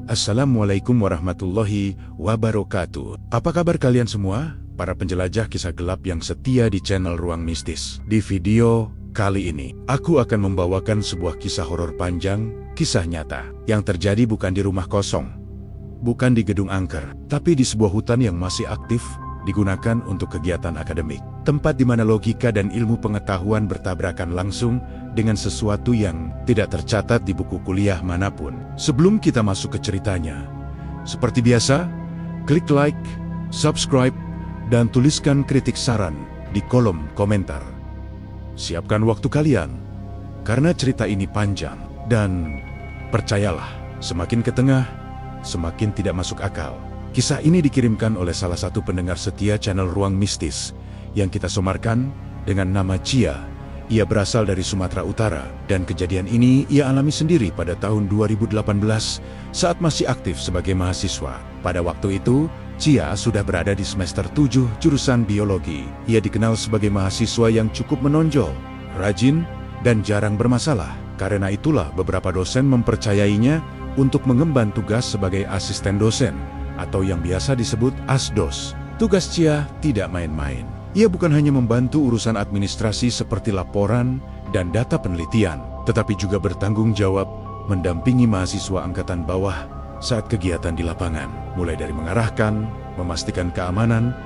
Assalamualaikum warahmatullahi wabarakatuh. Apa kabar kalian semua? Para penjelajah kisah gelap yang setia di channel Ruang Mistis. Di video kali ini, aku akan membawakan sebuah kisah horor panjang, kisah nyata, yang terjadi bukan di rumah kosong, bukan di gedung angker, tapi di sebuah hutan yang masih aktif, digunakan untuk kegiatan akademik. Tempat di mana logika dan ilmu pengetahuan bertabrakan langsung dengan sesuatu yang tidak tercatat di buku kuliah manapun. Sebelum kita masuk ke ceritanya, seperti biasa, klik like, subscribe, dan tuliskan kritik saran di kolom komentar. Siapkan waktu kalian, karena cerita ini panjang, dan percayalah, semakin ke tengah, semakin tidak masuk akal. Kisah ini dikirimkan oleh salah satu pendengar setia channel Ruang Mistis yang kita samarkan dengan nama Cia. Ia berasal dari Sumatera Utara, dan kejadian ini ia alami sendiri pada tahun 2018 saat masih aktif sebagai mahasiswa. Pada waktu itu, Cia sudah berada di semester 7 jurusan biologi. Ia dikenal sebagai mahasiswa yang cukup menonjol, rajin, dan jarang bermasalah. Karena itulah beberapa dosen mempercayainya untuk mengemban tugas sebagai asisten dosen, atau yang biasa disebut asdos. Tugas Cia tidak main-main. Ia bukan hanya membantu urusan administrasi seperti laporan dan data penelitian, tetapi juga bertanggung jawab mendampingi mahasiswa angkatan bawah saat kegiatan di lapangan, mulai dari mengarahkan, memastikan keamanan,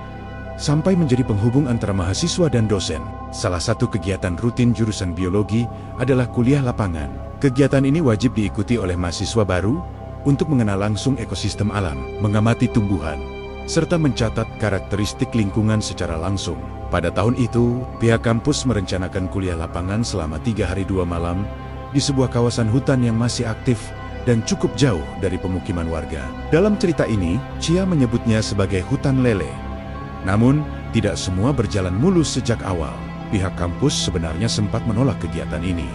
sampai menjadi penghubung antara mahasiswa dan dosen. Salah satu kegiatan rutin jurusan biologi adalah kuliah lapangan. Kegiatan ini wajib diikuti oleh mahasiswa baru untuk mengenal langsung ekosistem alam, mengamati tumbuhan, serta mencatat karakteristik lingkungan secara langsung. Pada tahun itu, pihak kampus merencanakan kuliah lapangan selama 3 hari 2 malam di sebuah kawasan hutan yang masih aktif dan cukup jauh dari pemukiman warga. Dalam cerita ini, Cia menyebutnya sebagai hutan lele. Namun, tidak semua berjalan mulus sejak awal. Pihak kampus sebenarnya sempat menolak kegiatan ini.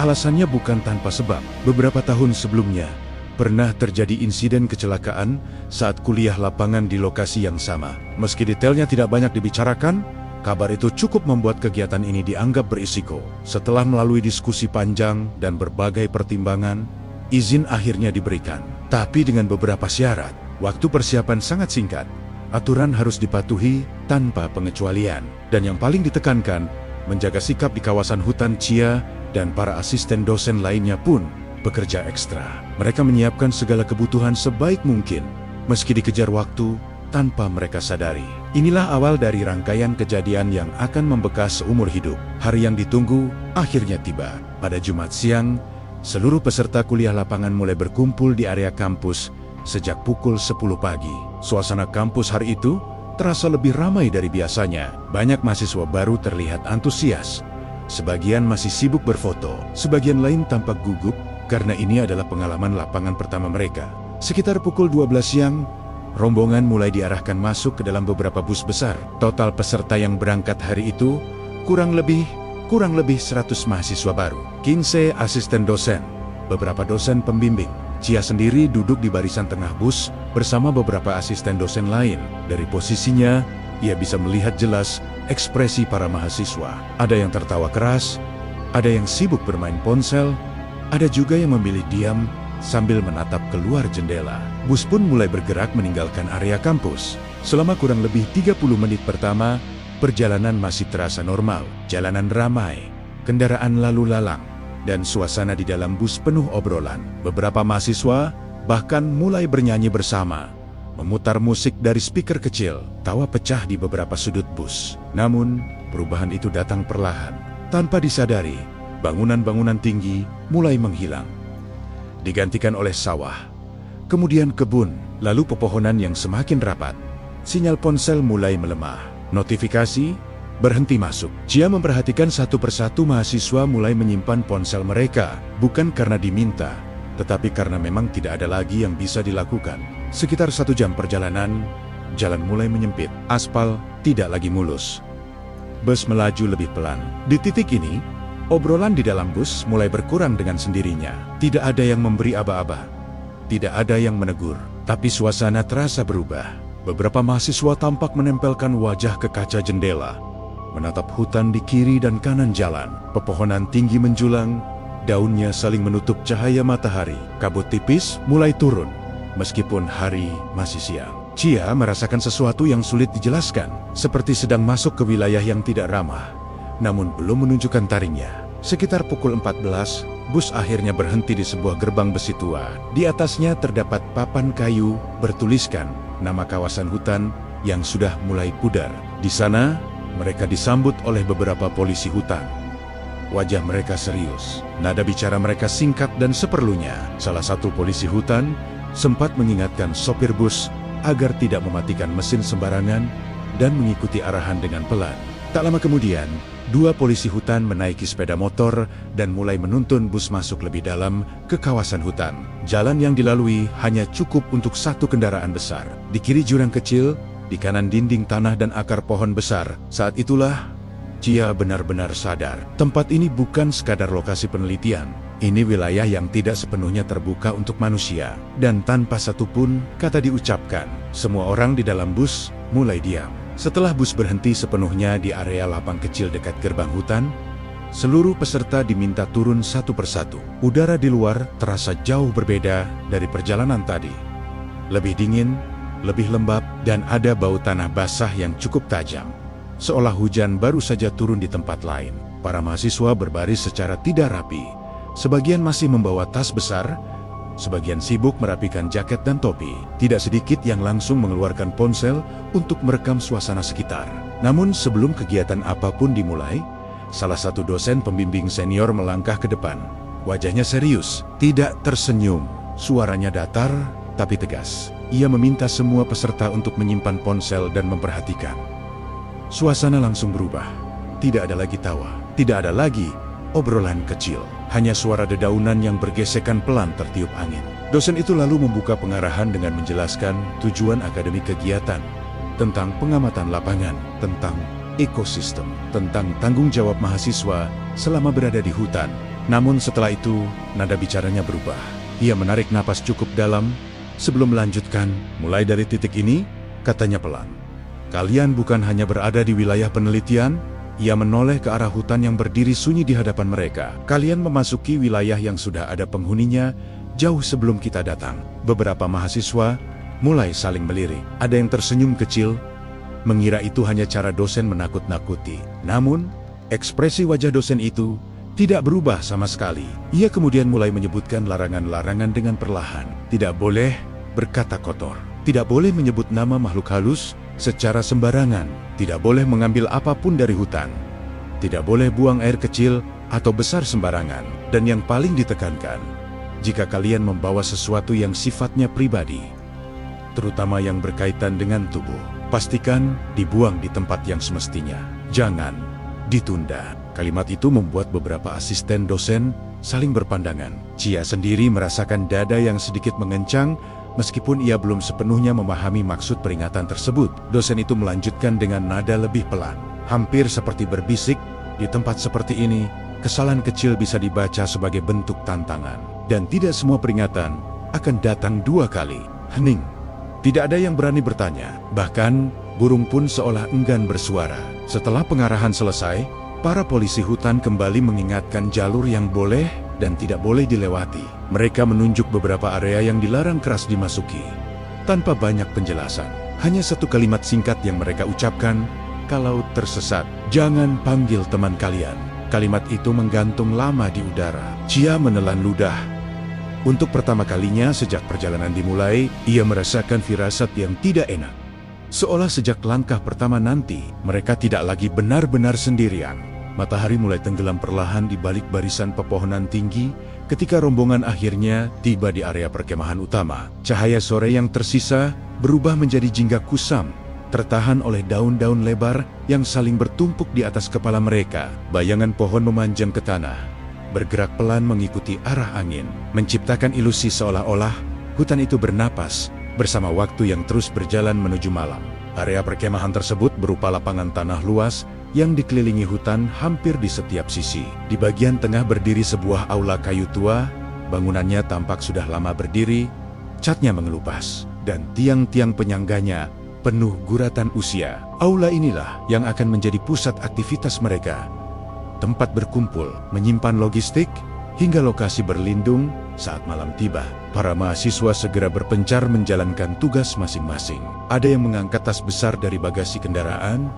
Alasannya bukan tanpa sebab. Beberapa tahun sebelumnya, pernah terjadi insiden kecelakaan saat kuliah lapangan di lokasi yang sama. Meski detailnya tidak banyak dibicarakan, kabar itu cukup membuat kegiatan ini dianggap berisiko. Setelah melalui diskusi panjang dan berbagai pertimbangan, izin akhirnya diberikan. Tapi dengan beberapa syarat, waktu persiapan sangat singkat, aturan harus dipatuhi tanpa pengecualian. Dan yang paling ditekankan, menjaga sikap di kawasan hutan. Cia dan para asisten dosen lainnya pun bekerja ekstra. Mereka menyiapkan segala kebutuhan sebaik mungkin, meski dikejar waktu tanpa mereka sadari. Inilah awal dari rangkaian kejadian yang akan membekas seumur hidup. Hari yang ditunggu akhirnya tiba. Pada Jumat siang, seluruh peserta kuliah lapangan mulai berkumpul di area kampus sejak pukul 10 pagi. Suasana kampus hari itu terasa lebih ramai dari biasanya. Banyak mahasiswa baru terlihat antusias. Sebagian masih sibuk berfoto, sebagian lain tampak gugup karena ini adalah pengalaman lapangan pertama mereka. Sekitar pukul 12 siang, rombongan mulai diarahkan masuk ke dalam beberapa bus besar. Total peserta yang berangkat hari itu kurang lebih 100 mahasiswa baru, 15 asisten dosen, beberapa dosen pembimbing. Cia sendiri duduk di barisan tengah bus bersama beberapa asisten dosen lain. Dari posisinya, ia bisa melihat jelas ekspresi para mahasiswa. Ada yang tertawa keras, ada yang sibuk bermain ponsel, ada juga yang memilih diam sambil menatap keluar jendela. Bus pun mulai bergerak meninggalkan area kampus. Selama kurang lebih 30 menit pertama, perjalanan masih terasa normal. Jalanan ramai, kendaraan lalu lalang, dan suasana di dalam bus penuh obrolan. Beberapa mahasiswa bahkan mulai bernyanyi bersama, memutar musik dari speaker kecil. Tawa pecah di beberapa sudut bus. Namun, perubahan itu datang perlahan. Tanpa disadari, bangunan-bangunan tinggi mulai menghilang, digantikan oleh sawah, kemudian kebun, lalu pepohonan yang semakin rapat. Sinyal ponsel mulai melemah. Notifikasi berhenti masuk. Cia memperhatikan satu persatu mahasiswa mulai menyimpan ponsel mereka, bukan karena diminta, tetapi karena memang tidak ada lagi yang bisa dilakukan. Sekitar 1 jam perjalanan, jalan mulai menyempit. Aspal tidak lagi mulus. Bus melaju lebih pelan. Di titik ini, obrolan di dalam bus mulai berkurang dengan sendirinya. Tidak ada yang memberi aba-aba, tidak ada yang menegur, tapi suasana terasa berubah. Beberapa mahasiswa tampak menempelkan wajah ke kaca jendela, menatap hutan di kiri dan kanan jalan. Pepohonan tinggi menjulang, daunnya saling menutup cahaya matahari. Kabut tipis mulai turun, meskipun hari masih siang. Chia merasakan sesuatu yang sulit dijelaskan, seperti sedang masuk ke wilayah yang tidak ramah, namun belum menunjukkan taringnya. Sekitar pukul 14, bus akhirnya berhenti di sebuah gerbang besi tua. Di atasnya terdapat papan kayu bertuliskan nama kawasan hutan yang sudah mulai pudar. Di sana, mereka disambut oleh beberapa polisi hutan. Wajah mereka serius, nada bicara mereka singkat dan seperlunya. Salah satu polisi hutan sempat mengingatkan sopir bus agar tidak mematikan mesin sembarangan dan mengikuti arahan dengan pelan. Tak lama kemudian, dua polisi hutan menaiki sepeda motor dan mulai menuntun bus masuk lebih dalam ke kawasan hutan. Jalan yang dilalui hanya cukup untuk satu kendaraan besar. Di kiri jurang kecil, di kanan dinding tanah dan akar pohon besar. Saat itulah Chia benar-benar sadar, tempat ini bukan sekadar lokasi penelitian. Ini wilayah yang tidak sepenuhnya terbuka untuk manusia. Dan tanpa satupun kata diucapkan, semua orang di dalam bus mulai diam. Setelah bus berhenti sepenuhnya di area lapang kecil dekat gerbang hutan, seluruh peserta diminta turun satu persatu. Udara di luar terasa jauh berbeda dari perjalanan tadi. Lebih dingin, lebih lembab, dan ada bau tanah basah yang cukup tajam. Seolah hujan baru saja turun di tempat lain. Para mahasiswa berbaris secara tidak rapi. Sebagian masih membawa tas besar, sebagian sibuk merapikan jaket dan topi. Tidak sedikit yang langsung mengeluarkan ponsel untuk merekam suasana sekitar. Namun sebelum kegiatan apapun dimulai, salah satu dosen pembimbing senior melangkah ke depan. Wajahnya serius, tidak tersenyum. Suaranya datar, tapi tegas. Ia meminta semua peserta untuk menyimpan ponsel dan memperhatikan. Suasana langsung berubah. Tidak ada lagi tawa, tidak ada lagi obrolan kecil. Hanya suara dedaunan yang bergesekan pelan tertiup angin. Dosen itu lalu membuka pengarahan dengan menjelaskan tujuan akademik kegiatan, tentang pengamatan lapangan, tentang ekosistem, tentang tanggung jawab mahasiswa selama berada di hutan. Namun setelah itu, nada bicaranya berubah. Ia menarik napas cukup dalam sebelum melanjutkan. Mulai dari titik ini, katanya pelan, kalian bukan hanya berada di wilayah penelitian. Ia menoleh ke arah hutan yang berdiri sunyi di hadapan mereka. Kalian memasuki wilayah yang sudah ada penghuninya jauh sebelum kita datang. Beberapa mahasiswa mulai saling melirik. Ada yang tersenyum kecil, mengira itu hanya cara dosen menakut-nakuti. Namun, ekspresi wajah dosen itu tidak berubah sama sekali. Ia kemudian mulai menyebutkan larangan-larangan dengan perlahan. Tidak boleh berkata kotor. Tidak boleh menyebut nama makhluk halus secara sembarangan. Tidak boleh mengambil apapun dari hutan. Tidak boleh buang air kecil atau besar sembarangan. Dan yang paling ditekankan, jika kalian membawa sesuatu yang sifatnya pribadi, terutama yang berkaitan dengan tubuh, pastikan dibuang di tempat yang semestinya. Jangan ditunda. Kalimat itu membuat beberapa asisten dosen saling berpandangan. Chia sendiri merasakan dada yang sedikit mengencang, meskipun ia belum sepenuhnya memahami maksud peringatan tersebut. Dosen itu melanjutkan dengan nada lebih pelan, hampir seperti berbisik, di tempat seperti ini, kesalahan kecil bisa dibaca sebagai bentuk tantangan. Dan tidak semua peringatan akan datang dua kali. Hening. Tidak ada yang berani bertanya. Bahkan, burung pun seolah enggan bersuara. Setelah pengarahan selesai, para polisi hutan kembali mengingatkan jalur yang boleh dan tidak boleh dilewati. Mereka menunjuk beberapa area yang dilarang keras dimasuki. Tanpa banyak penjelasan, hanya satu kalimat singkat yang mereka ucapkan, kalau tersesat, jangan panggil teman kalian. Kalimat itu menggantung lama di udara. Chia menelan ludah. Untuk pertama kalinya sejak perjalanan dimulai, ia merasakan firasat yang tidak enak. Seolah sejak langkah pertama nanti, mereka tidak lagi benar-benar sendirian. Matahari mulai tenggelam perlahan di balik barisan pepohonan tinggi ketika rombongan akhirnya tiba di area perkemahan utama. Cahaya sore yang tersisa berubah menjadi jingga kusam, tertahan oleh daun-daun lebar yang saling bertumpuk di atas kepala mereka. Bayangan pohon memanjang ke tanah, bergerak pelan mengikuti arah angin, menciptakan ilusi seolah-olah hutan itu bernapas bersama waktu yang terus berjalan menuju malam. Area perkemahan tersebut berupa lapangan tanah luas yang dikelilingi hutan hampir di setiap sisi. Di bagian tengah berdiri sebuah aula kayu tua. Bangunannya tampak sudah lama berdiri, catnya mengelupas, dan tiang-tiang penyangganya penuh guratan usia. Aula inilah yang akan menjadi pusat aktivitas mereka. Tempat berkumpul, menyimpan logistik, hingga lokasi berlindung. Saat malam tiba, para mahasiswa segera berpencar menjalankan tugas masing-masing. Ada yang mengangkat tas besar dari bagasi kendaraan,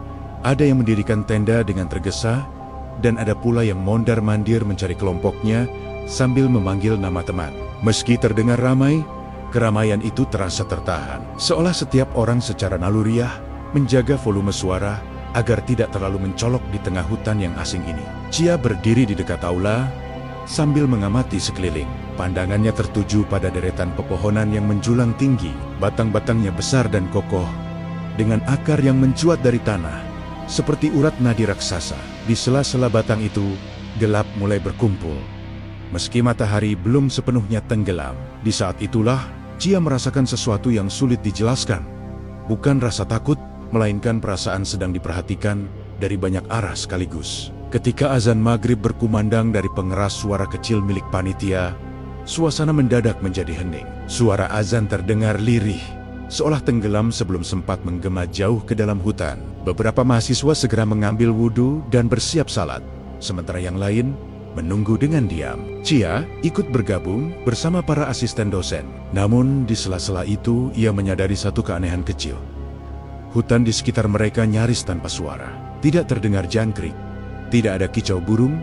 ada yang mendirikan tenda dengan tergesa, dan ada pula yang mondar-mandir mencari kelompoknya sambil memanggil nama teman. Meski terdengar ramai, keramaian itu terasa tertahan, seolah setiap orang secara naluriah menjaga volume suara agar tidak terlalu mencolok di tengah hutan yang asing ini. Chia berdiri di dekat aula sambil mengamati sekeliling. Pandangannya tertuju pada deretan pepohonan yang menjulang tinggi. Batang-batangnya besar dan kokoh, dengan akar yang mencuat dari tanah, seperti urat nadi raksasa. Di sela-sela batang itu, gelap mulai berkumpul. Meski matahari belum sepenuhnya tenggelam, di saat itulah, Chia merasakan sesuatu yang sulit dijelaskan. Bukan rasa takut, melainkan perasaan sedang diperhatikan dari banyak arah sekaligus. Ketika azan maghrib berkumandang dari pengeras suara kecil milik panitia, suasana mendadak menjadi hening. Suara azan terdengar lirih, seolah tenggelam sebelum sempat menggema jauh ke dalam hutan. Beberapa mahasiswa segera mengambil wudhu dan bersiap salat, sementara yang lain menunggu dengan diam. Chia ikut bergabung bersama para asisten dosen. Namun di sela-sela itu ia menyadari satu keanehan kecil. Hutan di sekitar mereka nyaris tanpa suara. Tidak terdengar jangkrik, tidak ada kicau burung,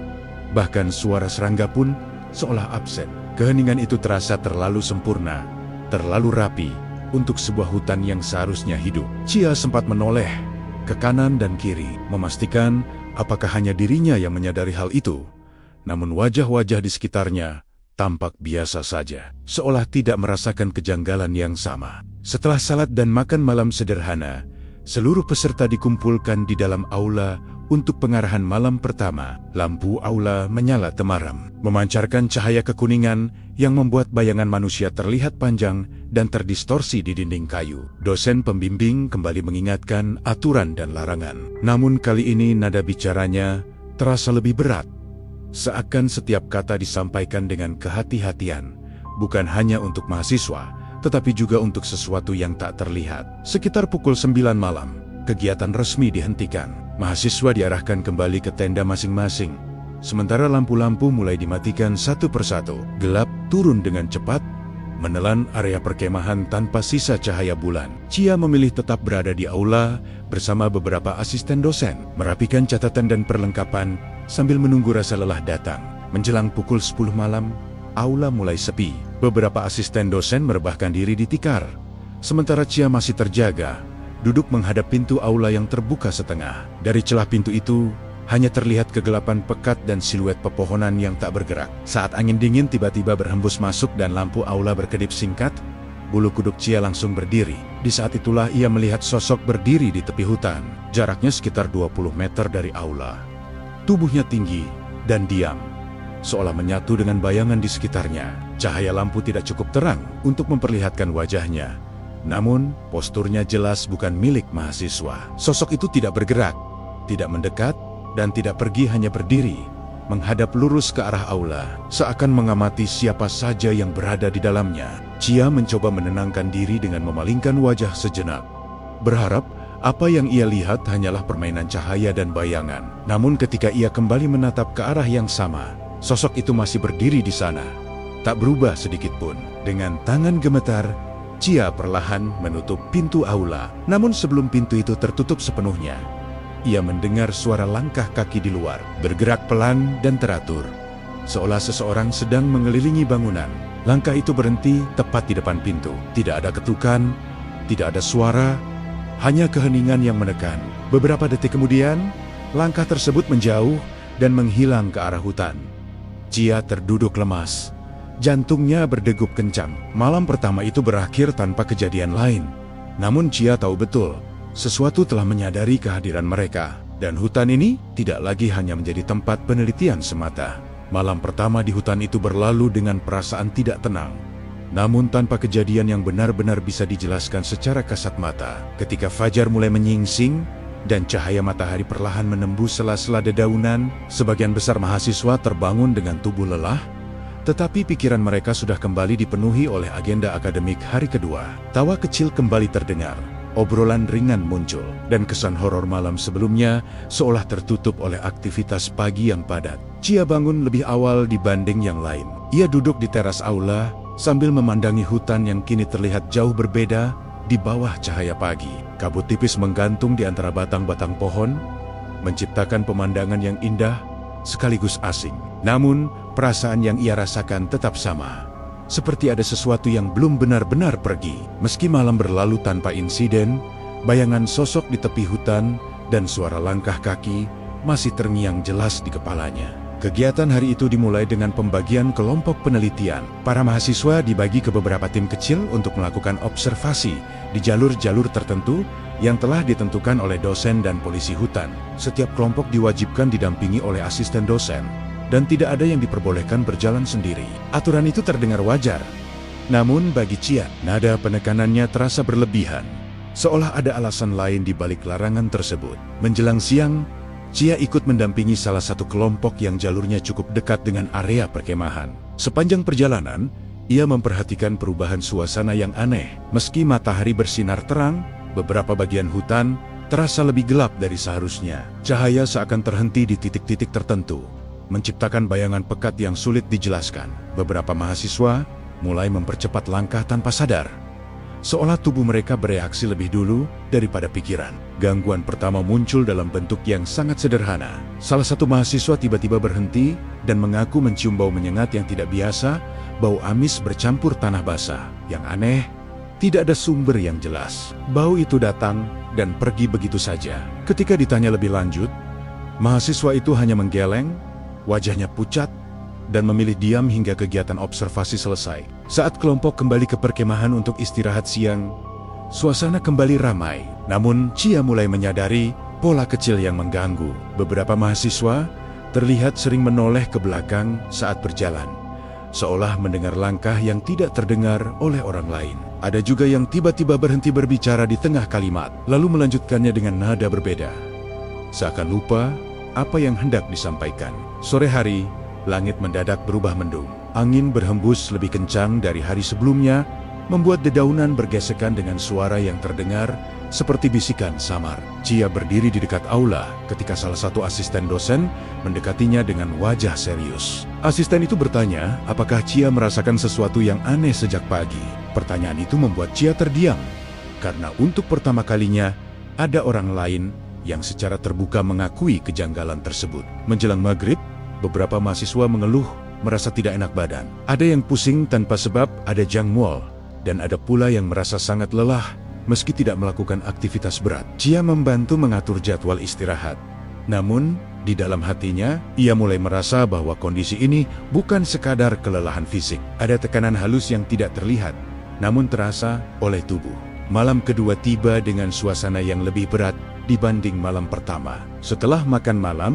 bahkan suara serangga pun seolah absen. Keheningan itu terasa terlalu sempurna, terlalu rapi untuk sebuah hutan yang seharusnya hidup. Chia sempat menoleh ke kanan dan kiri, memastikan apakah hanya dirinya yang menyadari hal itu. Namun wajah-wajah di sekitarnya tampak biasa saja, seolah tidak merasakan kejanggalan yang sama. Setelah salat dan makan malam sederhana, seluruh peserta dikumpulkan di dalam aula untuk pengarahan malam pertama. Lampu aula menyala temaram, memancarkan cahaya kekuningan yang membuat bayangan manusia terlihat panjang dan terdistorsi di dinding kayu. Dosen pembimbing kembali mengingatkan aturan dan larangan. Namun kali ini nada bicaranya terasa lebih berat. Seakan setiap kata disampaikan dengan kehati-hatian, bukan hanya untuk mahasiswa, tetapi juga untuk sesuatu yang tak terlihat. Sekitar pukul 9 malam, kegiatan resmi dihentikan. Mahasiswa diarahkan kembali ke tenda masing-masing. Sementara lampu-lampu mulai dimatikan satu persatu. Gelap turun dengan cepat, menelan area perkemahan tanpa sisa cahaya bulan. Chia memilih tetap berada di aula bersama beberapa asisten dosen, merapikan catatan dan perlengkapan sambil menunggu rasa lelah datang. Menjelang pukul 10 malam, aula mulai sepi. Beberapa asisten dosen merebahkan diri di tikar, sementara Chia masih terjaga, duduk menghadap pintu aula yang terbuka setengah. Dari celah pintu itu, hanya terlihat kegelapan pekat dan siluet pepohonan yang tak bergerak. Saat angin dingin tiba-tiba berhembus masuk dan lampu aula berkedip singkat, bulu kuduk Chia langsung berdiri. Di saat itulah ia melihat sosok berdiri di tepi hutan, jaraknya sekitar 20 meter dari aula. Tubuhnya tinggi dan diam, seolah menyatu dengan bayangan di sekitarnya. Cahaya lampu tidak cukup terang untuk memperlihatkan wajahnya. Namun, posturnya jelas bukan milik mahasiswa. Sosok itu tidak bergerak, tidak mendekat, dan tidak pergi, hanya berdiri, menghadap lurus ke arah aula, seakan mengamati siapa saja yang berada di dalamnya. Chia mencoba menenangkan diri dengan memalingkan wajah sejenak, berharap apa yang ia lihat hanyalah permainan cahaya dan bayangan. Namun ketika ia kembali menatap ke arah yang sama, sosok itu masih berdiri di sana, tak berubah sedikit pun. Dengan tangan gemetar, Chia perlahan menutup pintu aula. Namun sebelum pintu itu tertutup sepenuhnya, ia mendengar suara langkah kaki di luar, bergerak pelan dan teratur, seolah seseorang sedang mengelilingi bangunan. Langkah itu berhenti tepat di depan pintu. Tidak ada ketukan, tidak ada suara, hanya keheningan yang menekan. Beberapa detik kemudian, langkah tersebut menjauh dan menghilang ke arah hutan. Chia terduduk lemas. Jantungnya berdegup kencang. Malam pertama itu berakhir tanpa kejadian lain. Namun Chia tahu betul, sesuatu telah menyadari kehadiran mereka. Dan hutan ini tidak lagi hanya menjadi tempat penelitian semata. Malam pertama di hutan itu berlalu dengan perasaan tidak tenang. Namun tanpa kejadian yang benar-benar bisa dijelaskan secara kasat mata. Ketika fajar mulai menyingsing, dan cahaya matahari perlahan menembus sela-sela dedaunan, sebagian besar mahasiswa terbangun dengan tubuh lelah, tetapi pikiran mereka sudah kembali dipenuhi oleh agenda akademik hari kedua. Tawa kecil kembali terdengar, obrolan ringan muncul, dan kesan horor malam sebelumnya seolah tertutup oleh aktivitas pagi yang padat. Chia bangun lebih awal dibanding yang lain. Ia duduk di teras aula sambil memandangi hutan yang kini terlihat jauh berbeda di bawah cahaya pagi. Kabut tipis menggantung di antara batang-batang pohon, menciptakan pemandangan yang indah sekaligus asing. Namun, perasaan yang ia rasakan tetap sama. Seperti ada sesuatu yang belum benar-benar pergi. Meski malam berlalu tanpa insiden, bayangan sosok di tepi hutan dan suara langkah kaki masih terngiang jelas di kepalanya. Kegiatan hari itu dimulai dengan pembagian kelompok penelitian. Para mahasiswa dibagi ke beberapa tim kecil untuk melakukan observasi di jalur-jalur tertentu yang telah ditentukan oleh dosen dan polisi hutan. Setiap kelompok diwajibkan didampingi oleh asisten dosen, dan tidak ada yang diperbolehkan berjalan sendiri. Aturan itu terdengar wajar. Namun bagi Chia, nada penekanannya terasa berlebihan. Seolah ada alasan lain di balik larangan tersebut. Menjelang siang, Chia ikut mendampingi salah satu kelompok yang jalurnya cukup dekat dengan area perkemahan. Sepanjang perjalanan, ia memperhatikan perubahan suasana yang aneh. Meski matahari bersinar terang, beberapa bagian hutan terasa lebih gelap dari seharusnya. Cahaya seakan terhenti di titik-titik tertentu, menciptakan bayangan pekat yang sulit dijelaskan. Beberapa mahasiswa mulai mempercepat langkah tanpa sadar, seolah tubuh mereka bereaksi lebih dulu daripada pikiran. Gangguan pertama muncul dalam bentuk yang sangat sederhana. Salah satu mahasiswa tiba-tiba berhenti dan mengaku mencium bau menyengat yang tidak biasa, bau amis bercampur tanah basah. Yang aneh, tidak ada sumber yang jelas. Bau itu datang dan pergi begitu saja. Ketika ditanya lebih lanjut, mahasiswa itu hanya menggeleng, wajahnya pucat, dan memilih diam hingga kegiatan observasi selesai. Saat kelompok kembali ke perkemahan untuk istirahat siang, suasana kembali ramai. Namun, Chia mulai menyadari pola kecil yang mengganggu. Beberapa mahasiswa terlihat sering menoleh ke belakang saat berjalan, seolah mendengar langkah yang tidak terdengar oleh orang lain. Ada juga yang tiba-tiba berhenti berbicara di tengah kalimat, lalu melanjutkannya dengan nada berbeda, seakan lupa apa yang hendak disampaikan. Sore hari, langit mendadak berubah mendung. Angin berhembus lebih kencang dari hari sebelumnya, membuat dedaunan bergesekan dengan suara yang terdengar seperti bisikan samar. Chia berdiri di dekat aula ketika salah satu asisten dosen mendekatinya dengan wajah serius. Asisten itu bertanya, apakah Chia merasakan sesuatu yang aneh sejak pagi? Pertanyaan itu membuat Chia terdiam, karena untuk pertama kalinya ada orang lain yang secara terbuka mengakui kejanggalan tersebut. Menjelang maghrib, beberapa mahasiswa mengeluh merasa tidak enak badan. Ada yang pusing tanpa sebab, ada jang mual, dan ada pula yang merasa sangat lelah meski tidak melakukan aktivitas berat. Chia membantu mengatur jadwal istirahat. Namun, di dalam hatinya, ia mulai merasa bahwa kondisi ini bukan sekadar kelelahan fisik. Ada tekanan halus yang tidak terlihat, namun terasa oleh tubuh. Malam kedua tiba dengan suasana yang lebih berat dibanding malam pertama. Setelah makan malam,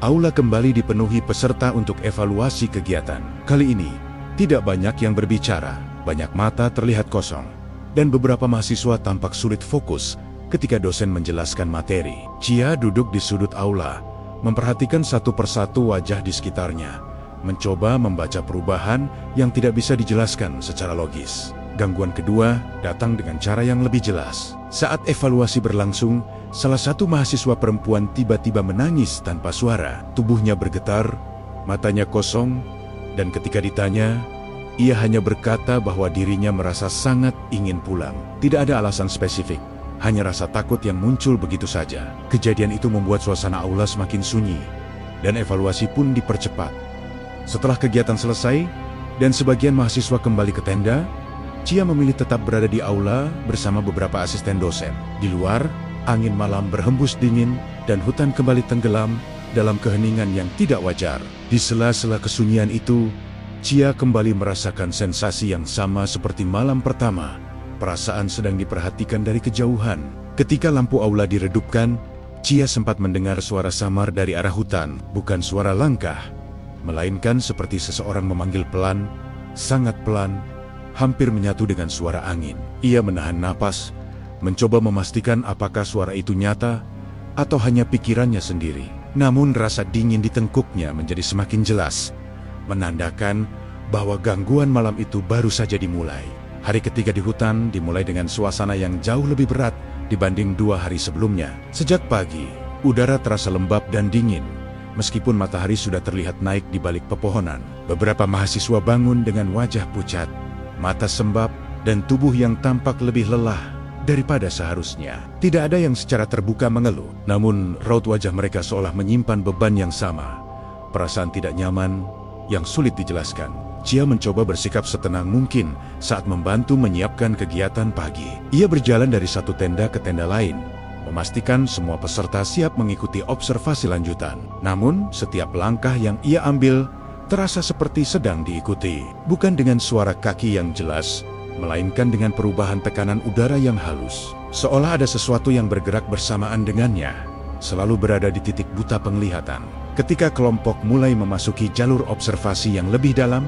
aula kembali dipenuhi peserta untuk evaluasi kegiatan. Kali ini, tidak banyak yang berbicara, banyak mata terlihat kosong, dan beberapa mahasiswa tampak sulit fokus ketika dosen menjelaskan materi. Chia duduk di sudut aula, memperhatikan satu persatu wajah di sekitarnya, mencoba membaca perubahan yang tidak bisa dijelaskan secara logis. Gangguan kedua datang dengan cara yang lebih jelas. Saat evaluasi berlangsung, salah satu mahasiswa perempuan tiba-tiba menangis tanpa suara. Tubuhnya bergetar, matanya kosong, dan ketika ditanya, ia hanya berkata bahwa dirinya merasa sangat ingin pulang. Tidak ada alasan spesifik, hanya rasa takut yang muncul begitu saja. Kejadian itu membuat suasana aula semakin sunyi, dan evaluasi pun dipercepat. Setelah kegiatan selesai, dan sebagian mahasiswa kembali ke tenda, Chia memilih tetap berada di aula bersama beberapa asisten dosen. Di luar, angin malam berhembus dingin, dan hutan kembali tenggelam dalam keheningan yang tidak wajar. Di sela-sela kesunyian itu, Chia kembali merasakan sensasi yang sama seperti malam pertama. Perasaan sedang diperhatikan dari kejauhan. Ketika lampu aula diredupkan, Chia sempat mendengar suara samar dari arah hutan. Bukan suara langkah, melainkan seperti seseorang memanggil pelan, sangat pelan, hampir menyatu dengan suara angin. Ia menahan napas, mencoba memastikan apakah suara itu nyata atau hanya pikirannya sendiri. Namun rasa dingin di tengkuknya menjadi semakin jelas, menandakan bahwa gangguan malam itu baru saja dimulai. Hari ketiga di hutan dimulai dengan suasana yang jauh lebih berat dibanding 2 hari sebelumnya. Sejak pagi, udara terasa lembab dan dingin, meskipun matahari sudah terlihat naik di balik pepohonan. Beberapa mahasiswa bangun dengan wajah pucat, mata sembab, dan tubuh yang tampak lebih lelah daripada seharusnya. Tidak ada yang secara terbuka mengeluh, namun raut wajah mereka seolah menyimpan beban yang sama. Perasaan tidak nyaman yang sulit dijelaskan. Chia mencoba bersikap setenang mungkin saat membantu menyiapkan kegiatan pagi. Ia berjalan dari satu tenda ke tenda lain, memastikan semua peserta siap mengikuti observasi lanjutan. Namun, setiap langkah yang ia ambil terasa seperti sedang diikuti. Bukan dengan suara kaki yang jelas, melainkan dengan perubahan tekanan udara yang halus. Seolah ada sesuatu yang bergerak bersamaan dengannya, selalu berada di titik buta penglihatan. Ketika kelompok mulai memasuki jalur observasi yang lebih dalam,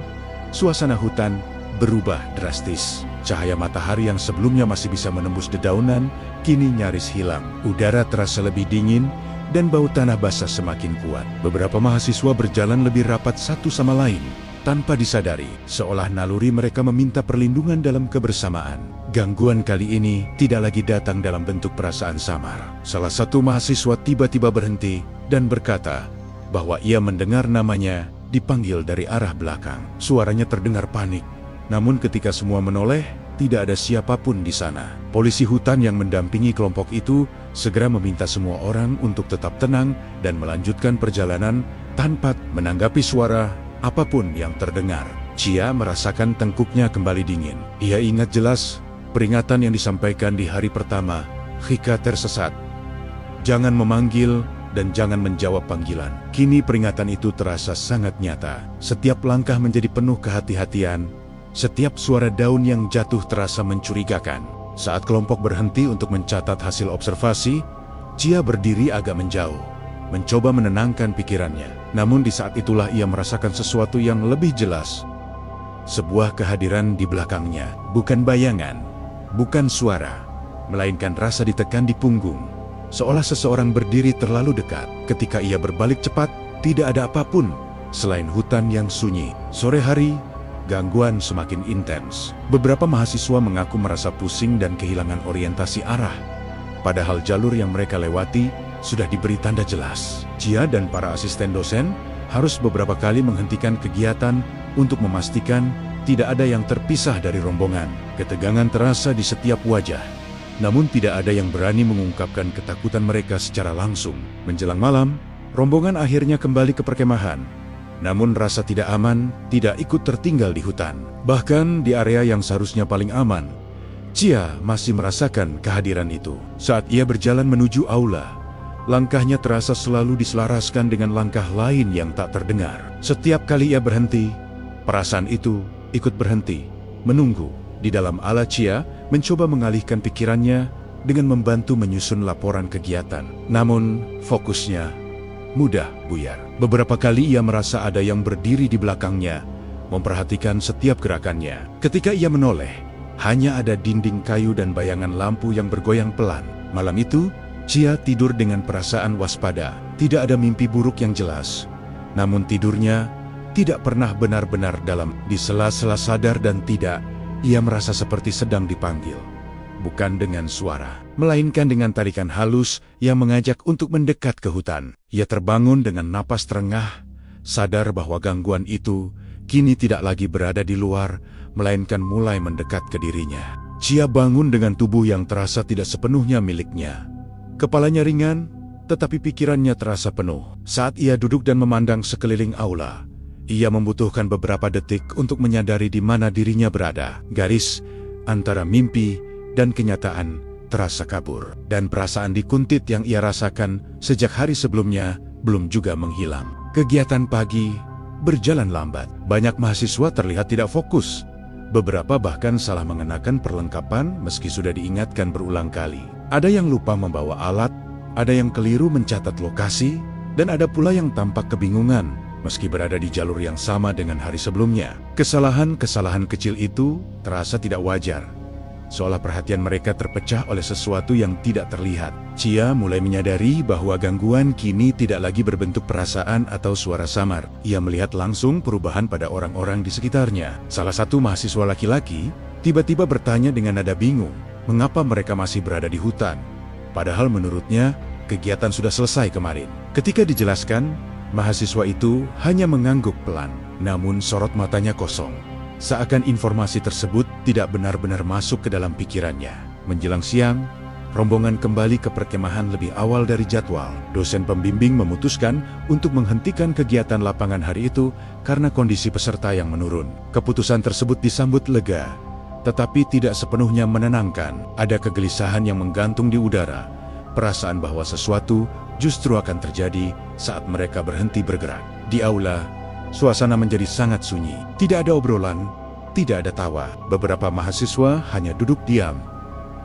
suasana hutan berubah drastis. Cahaya matahari yang sebelumnya masih bisa menembus dedaunan, kini nyaris hilang. Udara terasa lebih dingin, dan bau tanah basah semakin kuat. Beberapa mahasiswa berjalan lebih rapat satu sama lain, tanpa disadari, seolah naluri mereka meminta perlindungan dalam kebersamaan. Gangguan kali ini tidak lagi datang dalam bentuk perasaan samar. Salah satu mahasiswa tiba-tiba berhenti dan berkata bahwa ia mendengar namanya dipanggil dari arah belakang. Suaranya terdengar panik, namun ketika semua menoleh, tidak ada siapapun di sana. Polisi hutan yang mendampingi kelompok itu segera meminta semua orang untuk tetap tenang dan melanjutkan perjalanan tanpa menanggapi suara apapun yang terdengar. Chia merasakan tengkuknya kembali dingin. Ia ingat jelas peringatan yang disampaikan di hari pertama, "Jika tersesat, jangan memanggil dan jangan menjawab panggilan." Kini peringatan itu terasa sangat nyata. Setiap langkah menjadi penuh kehati-hatian. Setiap suara daun yang jatuh terasa mencurigakan. Saat kelompok berhenti untuk mencatat hasil observasi, Chia berdiri agak menjauh, mencoba menenangkan pikirannya. Namun di saat itulah ia merasakan sesuatu yang lebih jelas. Sebuah kehadiran di belakangnya. Bukan bayangan, bukan suara, melainkan rasa ditekan di punggung. Seolah seseorang berdiri terlalu dekat. Ketika ia berbalik cepat, tidak ada apapun selain hutan yang sunyi. Sore hari, gangguan semakin intens. Beberapa mahasiswa mengaku merasa pusing dan kehilangan orientasi arah, padahal jalur yang mereka lewati sudah diberi tanda jelas. Chia dan para asisten dosen harus beberapa kali menghentikan kegiatan untuk memastikan tidak ada yang terpisah dari rombongan. Ketegangan terasa di setiap wajah, namun tidak ada yang berani mengungkapkan ketakutan mereka secara langsung. Menjelang malam, rombongan akhirnya kembali ke perkemahan. Namun rasa tidak aman tidak ikut tertinggal di hutan. Bahkan di area yang seharusnya paling aman, Chia masih merasakan kehadiran itu. Saat ia berjalan menuju aula, langkahnya terasa selalu diselaraskan dengan langkah lain yang tak terdengar. Setiap kali ia berhenti, perasaan itu ikut berhenti, menunggu. Di dalam aula, Chia mencoba mengalihkan pikirannya dengan membantu menyusun laporan kegiatan. Namun fokusnya mudah buyar. Beberapa kali ia merasa ada yang berdiri di belakangnya, memperhatikan setiap gerakannya. Ketika ia menoleh, hanya ada dinding kayu dan bayangan lampu yang bergoyang pelan. Malam itu, Chia tidur dengan perasaan waspada. Tidak ada mimpi buruk yang jelas, namun tidurnya tidak pernah benar-benar dalam. Di sela-sela sadar dan tidak, ia merasa seperti sedang dipanggil. Bukan dengan suara, melainkan dengan tarikan halus yang mengajak untuk mendekat ke hutan. Ia terbangun dengan napas terengah, sadar bahwa gangguan itu kini tidak lagi berada di luar, melainkan mulai mendekat ke dirinya. Chia bangun dengan tubuh yang terasa tidak sepenuhnya miliknya. Kepalanya ringan, tetapi pikirannya terasa penuh. Saat ia duduk dan memandang sekeliling aula, ia membutuhkan beberapa detik untuk menyadari di mana dirinya berada. Garis antara mimpi dan kenyataan terasa kabur, dan perasaan dikuntit yang ia rasakan sejak hari sebelumnya belum juga menghilang. Kegiatan pagi berjalan lambat. Banyak mahasiswa terlihat tidak fokus. Beberapa bahkan salah mengenakan perlengkapan meski sudah diingatkan berulang kali. Ada yang lupa membawa alat, ada yang keliru mencatat lokasi, dan ada pula yang tampak kebingungan meski berada di jalur yang sama dengan hari sebelumnya. Kesalahan-kesalahan kecil itu terasa tidak wajar, seolah perhatian mereka terpecah oleh sesuatu yang tidak terlihat. Chia mulai menyadari bahwa gangguan kini tidak lagi berbentuk perasaan atau suara samar. Ia melihat langsung perubahan pada orang-orang di sekitarnya. Salah satu mahasiswa laki-laki Tiba-tiba bertanya dengan nada bingung, mengapa mereka masih berada di hutan. Padahal menurutnya, kegiatan sudah selesai kemarin. Ketika dijelaskan, mahasiswa itu hanya mengangguk pelan, namun sorot matanya kosong. Seakan informasi tersebut tidak benar-benar masuk ke dalam pikirannya. Menjelang siang, rombongan kembali ke perkemahan lebih awal dari jadwal. Dosen pembimbing memutuskan untuk menghentikan kegiatan lapangan hari itu karena kondisi peserta yang menurun. Keputusan tersebut disambut lega, tetapi tidak sepenuhnya menenangkan. Ada kegelisahan yang menggantung di udara, perasaan bahwa sesuatu justru akan terjadi saat mereka berhenti bergerak. Di aula, suasana menjadi sangat sunyi. Tidak ada obrolan, tidak ada tawa. Beberapa mahasiswa hanya duduk diam,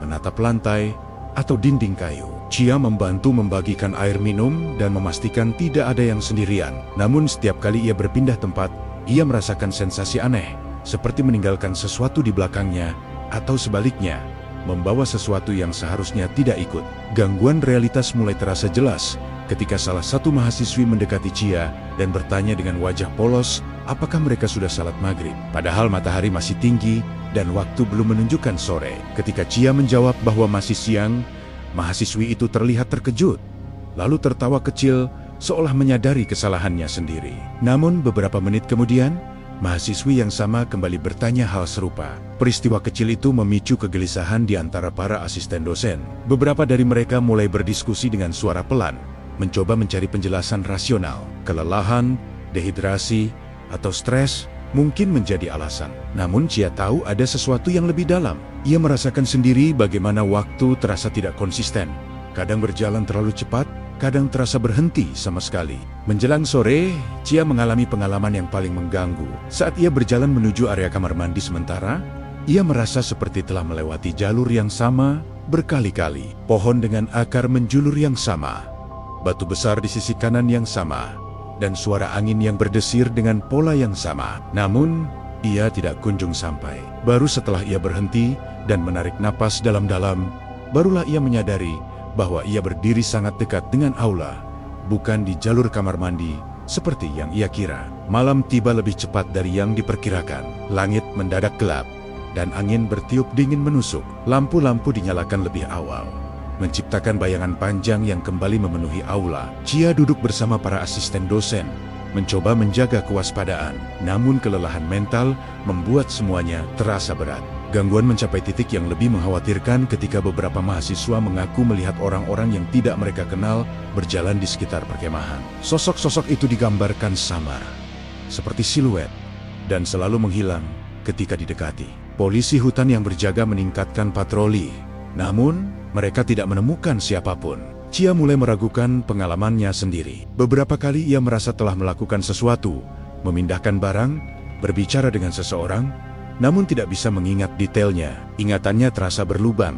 menatap lantai atau dinding kayu. Chia membantu membagikan air minum dan memastikan tidak ada yang sendirian. Namun setiap kali ia berpindah tempat, ia merasakan sensasi aneh, seperti meninggalkan sesuatu di belakangnya, atau sebaliknya, membawa sesuatu yang seharusnya tidak ikut. Gangguan realitas mulai terasa jelas ketika salah satu mahasiswi mendekati Chia dan bertanya dengan wajah polos, apakah mereka sudah salat maghrib? Padahal matahari masih tinggi dan waktu belum menunjukkan sore. Ketika Chia menjawab bahwa masih siang, mahasiswi itu terlihat terkejut, lalu tertawa kecil seolah menyadari kesalahannya sendiri. Namun beberapa menit kemudian, mahasiswi yang sama kembali bertanya hal serupa. Peristiwa kecil itu memicu kegelisahan di antara para asisten dosen. Beberapa dari mereka mulai berdiskusi dengan suara pelan, mencoba mencari penjelasan rasional. Kelelahan, dehidrasi, atau stres mungkin menjadi alasan. Namun Chia tahu ada sesuatu yang lebih dalam. Ia merasakan sendiri bagaimana waktu terasa tidak konsisten. Kadang berjalan terlalu cepat, kadang terasa berhenti sama sekali. Menjelang sore, Chia mengalami pengalaman yang paling mengganggu. Saat ia berjalan menuju area kamar mandi sementara, ia merasa seperti telah melewati jalur yang sama berkali-kali. Pohon dengan akar menjulur yang sama, batu besar di sisi kanan yang sama, dan suara angin yang berdesir dengan pola yang sama. Namun, ia tidak kunjung sampai. Baru setelah ia berhenti dan menarik napas dalam-dalam, barulah ia menyadari bahwa ia berdiri sangat dekat dengan aula, bukan di jalur kamar mandi seperti yang ia kira. Malam tiba lebih cepat dari yang diperkirakan. Langit mendadak gelap, dan angin bertiup dingin menusuk. Lampu-lampu dinyalakan lebih awal, menciptakan bayangan panjang yang kembali memenuhi aula. Chia duduk bersama para asisten dosen, mencoba menjaga kewaspadaan. Namun kelelahan mental membuat semuanya terasa berat. Gangguan mencapai titik yang lebih mengkhawatirkan ketika beberapa mahasiswa mengaku melihat orang-orang yang tidak mereka kenal berjalan di sekitar perkemahan. Sosok-sosok itu digambarkan samar, seperti siluet, dan selalu menghilang ketika didekati. Polisi hutan yang berjaga meningkatkan patroli, namun mereka tidak menemukan siapapun. Chia mulai meragukan pengalamannya sendiri. Beberapa kali ia merasa telah melakukan sesuatu, memindahkan barang, berbicara dengan seseorang, namun tidak bisa mengingat detailnya. Ingatannya terasa berlubang,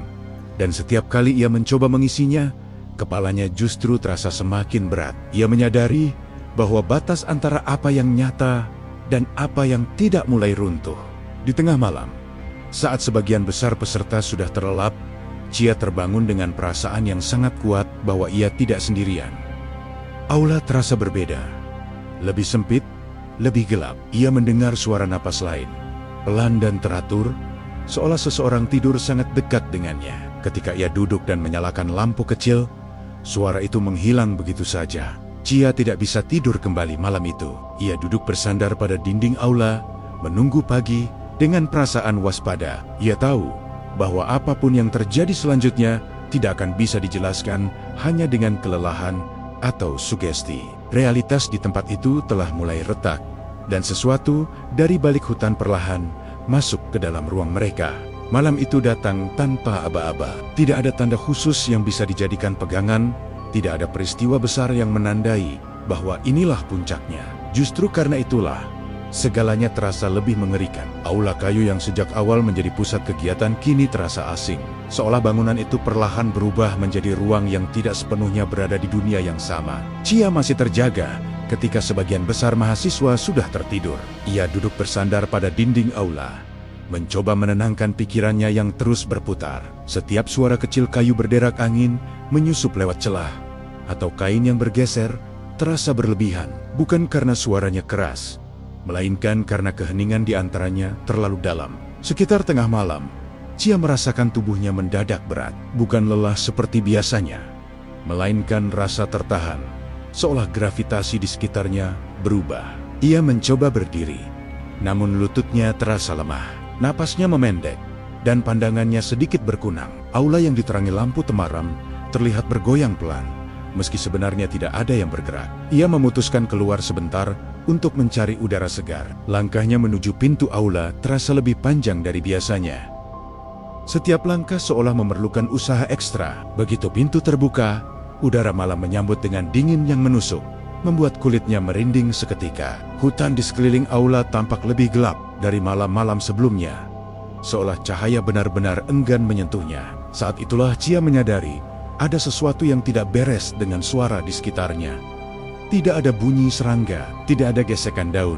dan setiap kali ia mencoba mengisinya, kepalanya justru terasa semakin berat. Ia menyadari bahwa batas antara apa yang nyata dan apa yang tidak mulai runtuh. Di tengah malam, saat sebagian besar peserta sudah terlelap, Chia terbangun dengan perasaan yang sangat kuat bahwa ia tidak sendirian. Aula terasa berbeda, lebih sempit, lebih gelap. Ia mendengar suara napas lain, pelan dan teratur, seolah seseorang tidur sangat dekat dengannya. Ketika ia duduk dan menyalakan lampu kecil, suara itu menghilang begitu saja. Chia tidak bisa tidur kembali malam itu. Ia duduk bersandar pada dinding aula, menunggu pagi dengan perasaan waspada. Ia tahu bahwa apapun yang terjadi selanjutnya tidak akan bisa dijelaskan hanya dengan kelelahan atau sugesti. Realitas di tempat itu telah mulai retak, dan sesuatu dari balik hutan perlahan masuk ke dalam ruang mereka. Malam itu datang tanpa aba-aba. Tidak ada tanda khusus yang bisa dijadikan pegangan, tidak ada peristiwa besar yang menandai bahwa inilah puncaknya. Justru karena itulah, segalanya terasa lebih mengerikan. Aula kayu yang sejak awal menjadi pusat kegiatan kini terasa asing. Seolah bangunan itu perlahan berubah menjadi ruang yang tidak sepenuhnya berada di dunia yang sama. Chia masih terjaga ketika sebagian besar mahasiswa sudah tertidur. Ia duduk bersandar pada dinding aula, mencoba menenangkan pikirannya yang terus berputar. Setiap suara kecil kayu berderak angin menyusup lewat celah, atau kain yang bergeser, terasa berlebihan. Bukan karena suaranya keras, melainkan karena keheningan di antaranya terlalu dalam. Sekitar tengah malam, Cia merasakan tubuhnya mendadak berat. Bukan lelah seperti biasanya, melainkan rasa tertahan, seolah gravitasi di sekitarnya berubah. Ia mencoba berdiri, namun lututnya terasa lemah. Napasnya memendek, dan pandangannya sedikit berkunang. Aula yang diterangi lampu temaram terlihat bergoyang pelan, meski sebenarnya tidak ada yang bergerak. Ia memutuskan keluar sebentar untuk mencari udara segar. Langkahnya menuju pintu aula terasa lebih panjang dari biasanya. Setiap langkah seolah memerlukan usaha ekstra. Begitu pintu terbuka, udara malam menyambut dengan dingin yang menusuk, membuat kulitnya merinding seketika. Hutan di sekeliling aula tampak lebih gelap dari malam-malam sebelumnya, seolah cahaya benar-benar enggan menyentuhnya. Saat itulah Cia menyadari ada sesuatu yang tidak beres dengan suara di sekitarnya. Tidak ada bunyi serangga, tidak ada gesekan daun,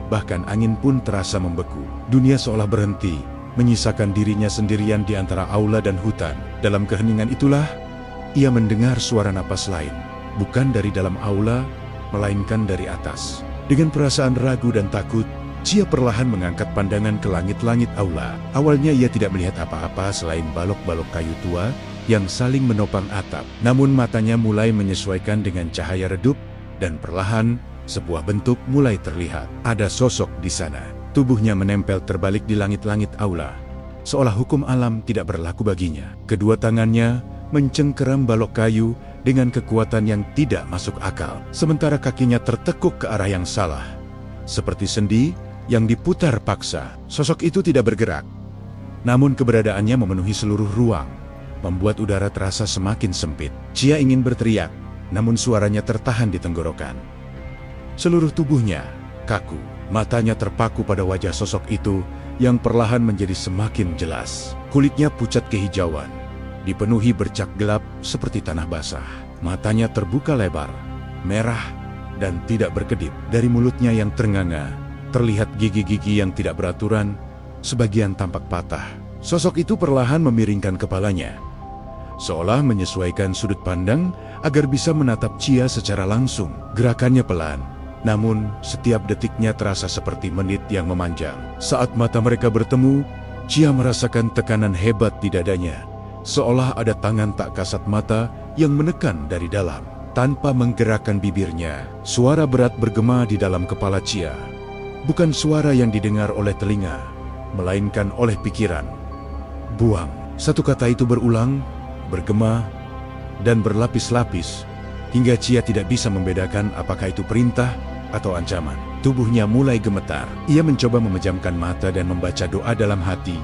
bahkan angin pun terasa membeku. Dunia seolah berhenti, menyisakan dirinya sendirian di antara aula dan hutan. Dalam keheningan itulah, ia mendengar suara napas lain, bukan dari dalam aula, melainkan dari atas. Dengan perasaan ragu dan takut, Cia perlahan mengangkat pandangan ke langit-langit aula. Awalnya ia tidak melihat apa-apa selain balok-balok kayu tua yang saling menopang atap. Namun matanya mulai menyesuaikan dengan cahaya redup, dan perlahan sebuah bentuk mulai terlihat. Ada sosok di sana. Tubuhnya menempel terbalik di langit-langit aula, seolah hukum alam tidak berlaku baginya. Kedua tangannya mencengkeram balok kayu dengan kekuatan yang tidak masuk akal, sementara kakinya tertekuk ke arah yang salah, seperti sendi yang diputar paksa. Sosok itu tidak bergerak, namun keberadaannya memenuhi seluruh ruang, membuat udara terasa semakin sempit. Cia ingin berteriak, namun suaranya tertahan di tenggorokan. Seluruh tubuhnya kaku, matanya terpaku pada wajah sosok itu yang perlahan menjadi semakin jelas. Kulitnya pucat kehijauan, dipenuhi bercak gelap seperti tanah basah. Matanya terbuka lebar, merah, dan tidak berkedip. Dari mulutnya yang ternganga, terlihat gigi-gigi yang tidak beraturan, sebagian tampak patah. Sosok itu perlahan memiringkan kepalanya, seolah menyesuaikan sudut pandang agar bisa menatap Cia secara langsung. Gerakannya pelan, namun setiap detiknya terasa seperti menit yang memanjang. Saat mata mereka bertemu, Cia merasakan tekanan hebat di dadanya, seolah ada tangan tak kasat mata yang menekan dari dalam. Tanpa menggerakkan bibirnya, suara berat bergema di dalam kepala Cia. Bukan suara yang didengar oleh telinga, melainkan oleh pikiran. Buang. Satu kata itu berulang, bergema, dan berlapis-lapis, hingga Cia tidak bisa membedakan apakah itu perintah atau ancaman. Tubuhnya mulai gemetar. Ia mencoba memejamkan mata dan membaca doa dalam hati,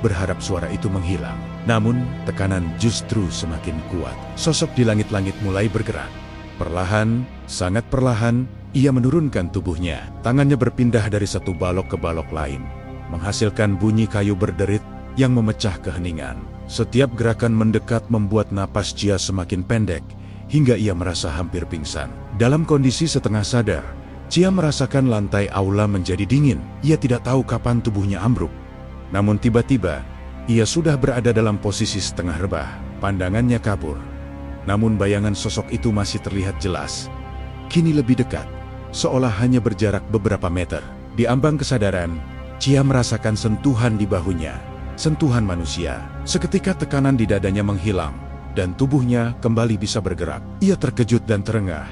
berharap suara itu menghilang. Namun, tekanan justru semakin kuat. Sosok di langit-langit mulai bergerak. Perlahan, sangat perlahan, ia menurunkan tubuhnya. Tangannya berpindah dari satu balok ke balok lain, menghasilkan bunyi kayu berderit yang memecah keheningan. Setiap gerakan mendekat membuat napas Cia semakin pendek, hingga ia merasa hampir pingsan. Dalam kondisi setengah sadar, Cia merasakan lantai aula menjadi dingin. Ia tidak tahu kapan tubuhnya ambruk. Namun tiba-tiba, ia sudah berada dalam posisi setengah rebah. Pandangannya kabur, namun bayangan sosok itu masih terlihat jelas. Kini lebih dekat, seolah hanya berjarak beberapa meter. Di ambang kesadaran, Cia merasakan sentuhan di bahunya, sentuhan manusia. Seketika tekanan di dadanya menghilang, dan tubuhnya kembali bisa bergerak. Ia terkejut dan terengah,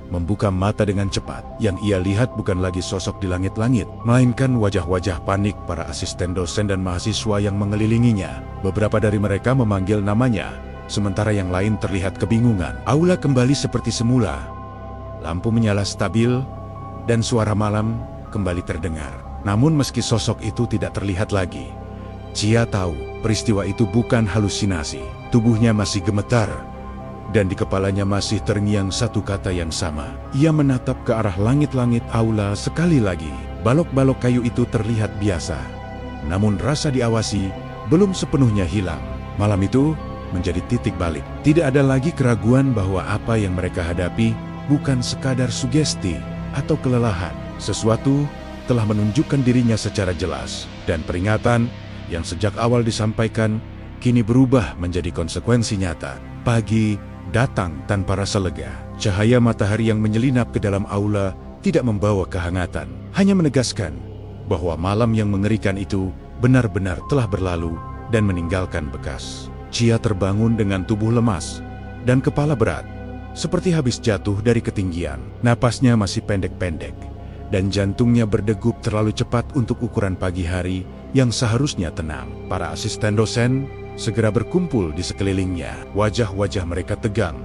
membuka mata dengan cepat. Yang ia lihat bukan lagi sosok di langit-langit, melainkan wajah-wajah panik para asisten dosen dan mahasiswa yang mengelilinginya. Beberapa dari mereka memanggil namanya, sementara yang lain terlihat kebingungan. Aula kembali seperti semula. Lampu menyala stabil, dan suara malam kembali terdengar. Namun meski sosok itu tidak terlihat lagi, Cia tahu peristiwa itu bukan halusinasi. Tubuhnya masih gemetar, dan di kepalanya masih terngiang satu kata yang sama. Ia menatap ke arah langit-langit aula sekali lagi. Balok-balok kayu itu terlihat biasa, namun rasa diawasi belum sepenuhnya hilang. Malam itu menjadi titik balik. Tidak ada lagi keraguan bahwa apa yang mereka hadapi bukan sekadar sugesti atau kelelahan. Sesuatu telah menunjukkan dirinya secara jelas, dan peringatan yang sejak awal disampaikan kini berubah menjadi konsekuensi nyata. Pagi datang tanpa rasa lega. Cahaya matahari yang menyelinap ke dalam aula tidak membawa kehangatan, hanya menegaskan bahwa malam yang mengerikan itu benar-benar telah berlalu dan meninggalkan bekas. Chia terbangun dengan tubuh lemas dan kepala berat, seperti habis jatuh dari ketinggian. Napasnya masih pendek-pendek, dan jantungnya berdegup terlalu cepat untuk ukuran pagi hari yang seharusnya tenang. Para asisten dosen segera berkumpul di sekelilingnya. Wajah-wajah mereka tegang,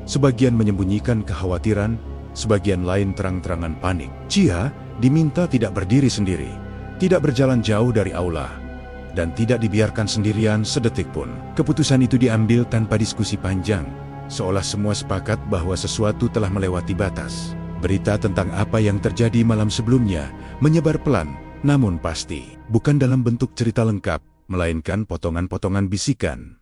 sebagian menyembunyikan kekhawatiran, sebagian lain terang-terangan panik. Chia diminta tidak berdiri sendiri, tidak berjalan jauh dari aula, dan tidak dibiarkan sendirian sedetik pun. Keputusan itu diambil tanpa diskusi panjang, seolah semua sepakat bahwa sesuatu telah melewati batas. Berita tentang apa yang terjadi malam sebelumnya menyebar pelan, namun pasti. Bukan dalam bentuk cerita lengkap, melainkan potongan-potongan bisikan.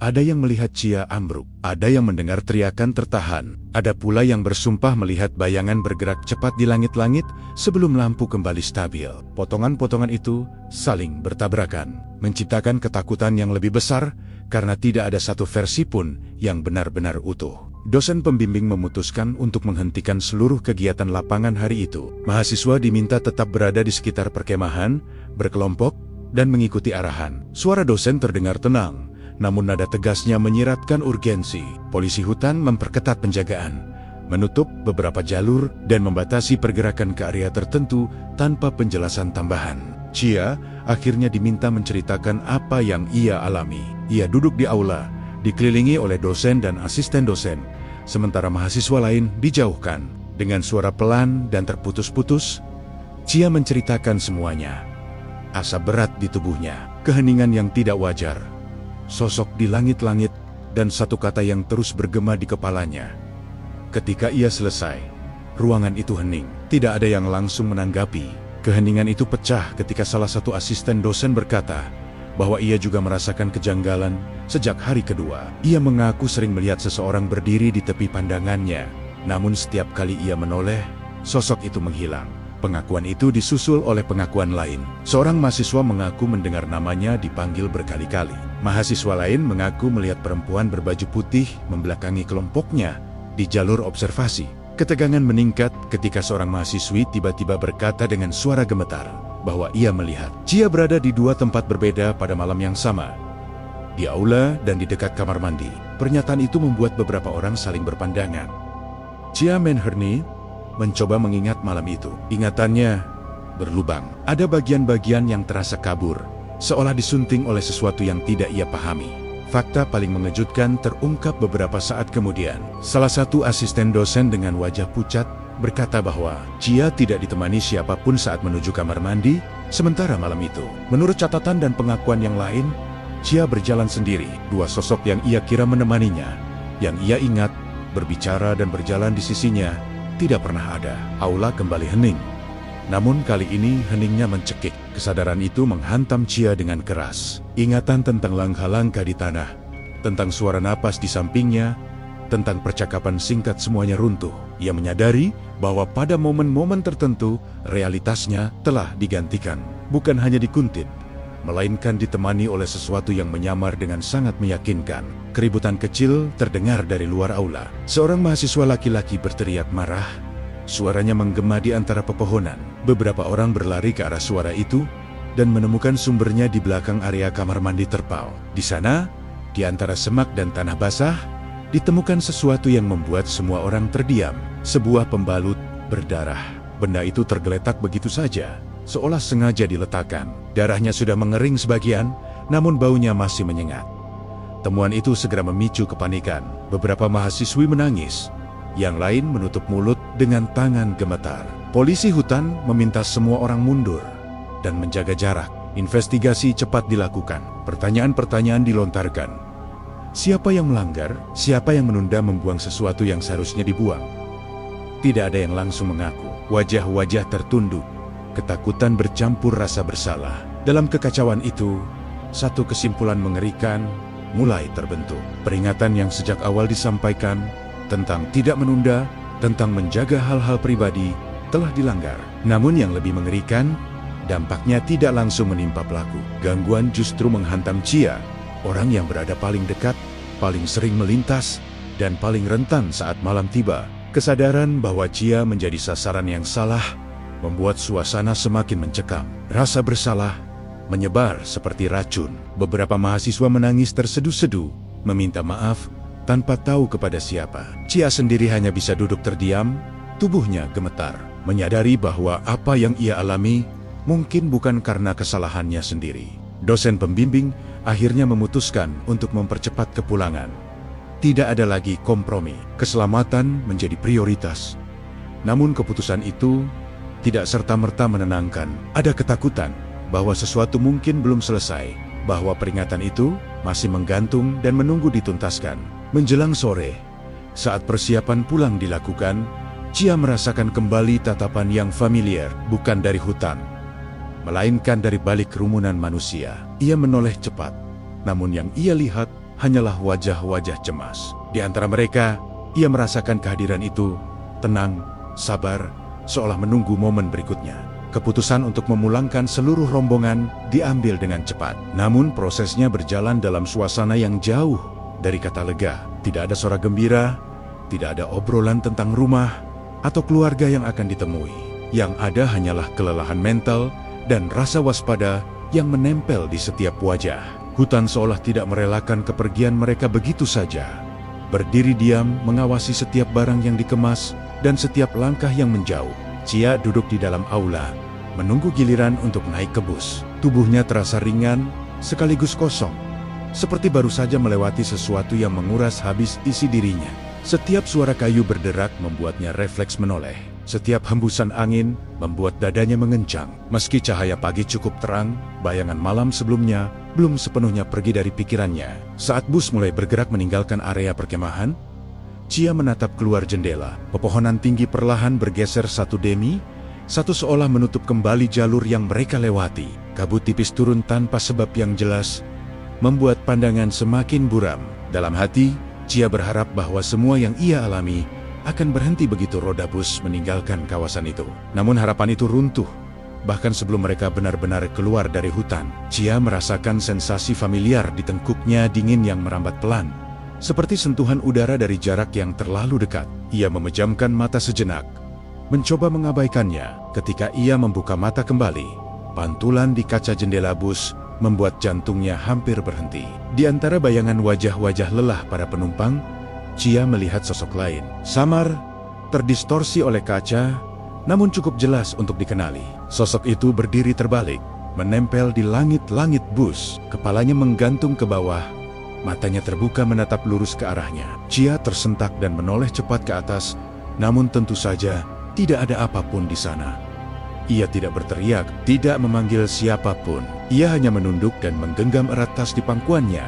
Ada yang melihat Chia ambruk, ada yang mendengar teriakan tertahan, ada pula yang bersumpah melihat bayangan bergerak cepat di langit-langit sebelum lampu kembali stabil. Potongan-potongan itu saling bertabrakan, menciptakan ketakutan yang lebih besar karena tidak ada satu versi pun yang benar-benar utuh. Dosen pembimbing memutuskan untuk menghentikan seluruh kegiatan lapangan hari itu. Mahasiswa diminta tetap berada di sekitar perkemahan, berkelompok, dan mengikuti arahan. Suara dosen terdengar tenang, namun nada tegasnya menyiratkan urgensi. Polisi hutan memperketat penjagaan, menutup beberapa jalur, dan membatasi pergerakan ke area tertentu tanpa penjelasan tambahan. Chia akhirnya diminta menceritakan apa yang ia alami. Ia duduk di aula, dikelilingi oleh dosen dan asisten dosen, sementara mahasiswa lain dijauhkan. Dengan suara pelan dan terputus-putus, Chia menceritakan semuanya. Asa berat di tubuhnya, keheningan yang tidak wajar, sosok di langit-langit, dan satu kata yang terus bergema di kepalanya. Ketika ia selesai, ruangan itu hening. Tidak ada yang langsung menanggapi. Keheningan itu pecah ketika salah satu asisten dosen berkata bahwa ia juga merasakan kejanggalan sejak hari kedua. Ia mengaku sering melihat seseorang berdiri di tepi pandangannya, namun setiap kali ia menoleh, sosok itu menghilang. Pengakuan itu disusul oleh pengakuan lain. Seorang mahasiswa mengaku mendengar namanya dipanggil berkali-kali. Mahasiswa lain mengaku melihat perempuan berbaju putih membelakangi kelompoknya di jalur observasi. Ketegangan meningkat ketika seorang mahasiswi tiba-tiba berkata dengan suara gemetar bahwa ia melihat Chia berada di dua tempat berbeda pada malam yang sama, di aula dan di dekat kamar mandi. Pernyataan itu membuat beberapa orang saling berpandangan. Chia Menherni mencoba mengingat malam itu. Ingatannya berlubang. Ada bagian-bagian yang terasa kabur, seolah disunting oleh sesuatu yang tidak ia pahami. Fakta paling mengejutkan terungkap beberapa saat kemudian. Salah satu asisten dosen dengan wajah pucat berkata bahwa Chia tidak ditemani siapapun saat menuju kamar mandi, sementara malam itu, menurut catatan dan pengakuan yang lain, Chia berjalan sendiri. Dua sosok yang ia kira menemaninya, yang ia ingat, berbicara dan berjalan di sisinya, tidak pernah ada. Aula kembali hening. Namun kali ini heningnya mencekik. Kesadaran itu menghantam Chia dengan keras. Ingatan tentang langkah-langkah di tanah, tentang suara napas di sampingnya, tentang percakapan singkat semuanya runtuh. Ia menyadari bahwa pada momen-momen tertentu, realitasnya telah digantikan. Bukan hanya dikuntit, melainkan ditemani oleh sesuatu yang menyamar dengan sangat meyakinkan. Keributan kecil terdengar dari luar aula. Seorang mahasiswa laki-laki berteriak marah. Suaranya menggema di antara pepohonan. Beberapa orang berlari ke arah suara itu dan menemukan sumbernya di belakang area kamar mandi terpal. Di sana, di antara semak dan tanah basah, ditemukan sesuatu yang membuat semua orang terdiam. Sebuah pembalut berdarah. Benda itu tergeletak begitu saja, seolah sengaja diletakkan. Darahnya sudah mengering sebagian, namun baunya masih menyengat. Temuan itu segera memicu kepanikan. Beberapa mahasiswi menangis, yang lain menutup mulut dengan tangan gemetar. Polisi hutan meminta semua orang mundur dan menjaga jarak. Investigasi cepat dilakukan. Pertanyaan-pertanyaan dilontarkan. Siapa yang melanggar? Siapa yang menunda membuang sesuatu yang seharusnya dibuang? Tidak ada yang langsung mengaku. Wajah-wajah tertunduk. Ketakutan bercampur rasa bersalah. Dalam kekacauan itu, satu kesimpulan mengerikan mulai terbentuk. Peringatan yang sejak awal disampaikan tentang tidak menunda, tentang menjaga hal-hal pribadi, telah dilanggar. Namun yang lebih mengerikan, dampaknya tidak langsung menimpa pelaku. Gangguan justru menghantam Chia, orang yang berada paling dekat, paling sering melintas, dan paling rentan saat malam tiba. Kesadaran bahwa Chia menjadi sasaran yang salah, membuat suasana semakin mencekam. Rasa bersalah menyebar seperti racun. Beberapa mahasiswa menangis terseduh-seduh, meminta maaf tanpa tahu kepada siapa. Chia sendiri hanya bisa duduk terdiam, tubuhnya gemetar, menyadari bahwa apa yang ia alami mungkin bukan karena kesalahannya sendiri. Dosen pembimbing akhirnya memutuskan untuk mempercepat kepulangan. Tidak ada lagi kompromi, keselamatan menjadi prioritas. Namun keputusan itu tidak serta-merta menenangkan. Ada ketakutan bahwa sesuatu mungkin belum selesai, bahwa peringatan itu masih menggantung dan menunggu dituntaskan. Menjelang sore, saat persiapan pulang dilakukan, Chia merasakan kembali tatapan yang familiar, bukan dari hutan, melainkan dari balik kerumunan manusia. Ia menoleh cepat, namun yang ia lihat hanyalah wajah-wajah cemas. Di antara mereka, ia merasakan kehadiran itu, tenang, sabar, seolah menunggu momen berikutnya. Keputusan untuk memulangkan seluruh rombongan diambil dengan cepat. Namun prosesnya berjalan dalam suasana yang jauh dari kata lega. Tidak ada suara gembira, tidak ada obrolan tentang rumah atau keluarga yang akan ditemui. Yang ada hanyalah kelelahan mental dan rasa waspada yang menempel di setiap wajah. Hutan seolah tidak merelakan kepergian mereka begitu saja. Berdiri diam mengawasi setiap barang yang dikemas dan setiap langkah yang menjauh. Chia duduk di dalam aula, menunggu giliran untuk naik ke bus. Tubuhnya terasa ringan, sekaligus kosong, seperti baru saja melewati sesuatu yang menguras habis isi dirinya. Setiap suara kayu berderak membuatnya refleks menoleh. Setiap hembusan angin membuat dadanya mengencang. Meski cahaya pagi cukup terang, bayangan malam sebelumnya belum sepenuhnya pergi dari pikirannya. Saat bus mulai bergerak meninggalkan area perkemahan, Chia menatap keluar jendela. Pepohonan tinggi perlahan bergeser satu demi satu, seolah menutup kembali jalur yang mereka lewati. Kabut tipis turun tanpa sebab yang jelas, membuat pandangan semakin buram. Dalam hati, Chia berharap bahwa semua yang ia alami akan berhenti begitu roda bus meninggalkan kawasan itu. Namun harapan itu runtuh. Bahkan sebelum mereka benar-benar keluar dari hutan, Chia merasakan sensasi familiar di tengkuknya, dingin yang merambat pelan, seperti sentuhan udara dari jarak yang terlalu dekat. Ia memejamkan mata sejenak, mencoba mengabaikannya. Ketika ia membuka mata kembali, pantulan di kaca jendela bus membuat jantungnya hampir berhenti. Di antara bayangan wajah-wajah lelah para penumpang, Chia melihat sosok lain. Samar, terdistorsi oleh kaca, namun cukup jelas untuk dikenali. Sosok itu berdiri terbalik, menempel di langit-langit bus. Kepalanya menggantung ke bawah, matanya terbuka menatap lurus ke arahnya. Chia tersentak dan menoleh cepat ke atas, namun tentu saja tidak ada apapun di sana. Ia tidak berteriak, tidak memanggil siapapun. Ia hanya menunduk dan menggenggam erat tas di pangkuannya,